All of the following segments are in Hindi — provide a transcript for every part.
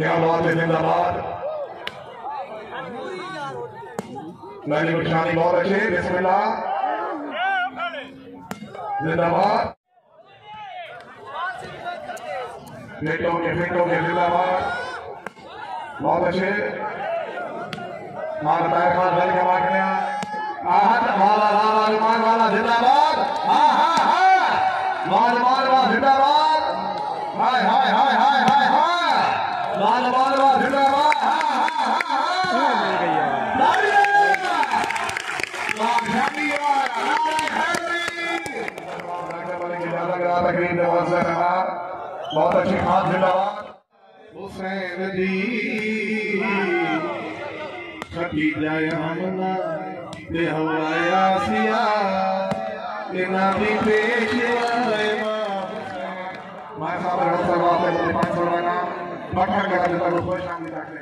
यह बात है जिंदाबाद। मैंने निशानी बहुत अच्छे, बिस्मिल्लाह, जिंदाबाद। फिटों के जिंदाबाद, बहुत अच्छे। मार पैर का दल के मारने वाला जिंदाबाद। मार जिंदाबाद। हाय हाय हाय हाय हाय हाय मार जिंदाबाद। बहुत अच्छी खास जिंदाबाद। हुसैन जी सखी जाय हमला दे हवाया सिया बिना भी पेशवाए मां साहब रहा बात है 500 का बटन करा देता है कोई शाम नहीं रखने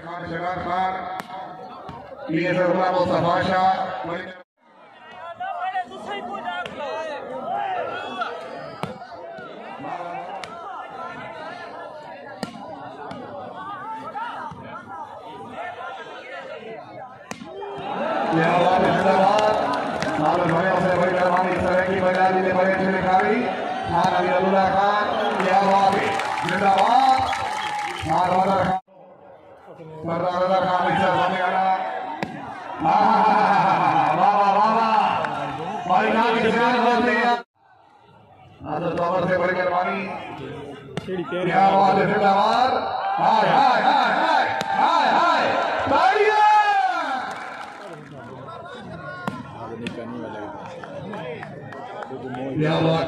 खान शगार खान ये सरदार मुस्तफा शाह से बड़ी मेहरबानी जिंदाबाद। हाय हाय हाय हाय हाय हाय तालियां जिंदाबाद।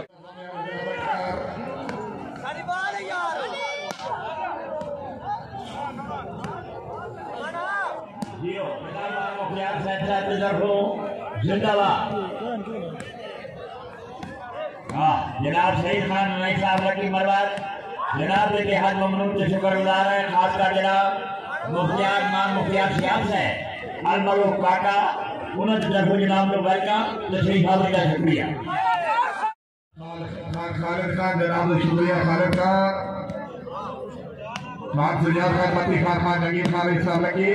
हाँ जनाब शहीद खान नाइक साहब लकी मरवार जनाब इतिहाद ममनून के शुक्रगुजार हैं, खासकर जनाब मुखियार मान मुखियार श्याम से अलमरूफ काका उन्हें जनाब को वेलकम तशरीफ आवरी का शुक्रिया। खालिद खान जनाब शुक्रिया खालिद खान खान सुजात खान मती खान जंगीर खान साहब लकी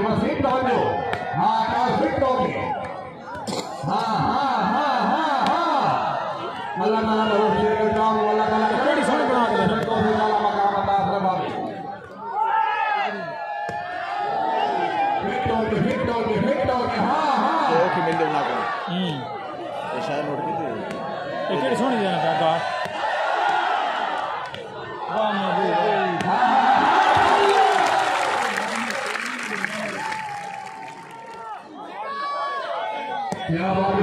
मसीद तवज्जो हाँ फिट हो गए हाँ हाँ हाँ हाँ हाँ अल्लाह ताला ने शेर के काम अल्लाह ताला ने बड़ी सोनी बना के फिट हो गए वाला मकाम अता फरमावे फिट हो गए हाँ हाँ तो की मिल बना के ये शायद नोट की थी एक सोनी देना चाहता वाह मैं क्या बात है।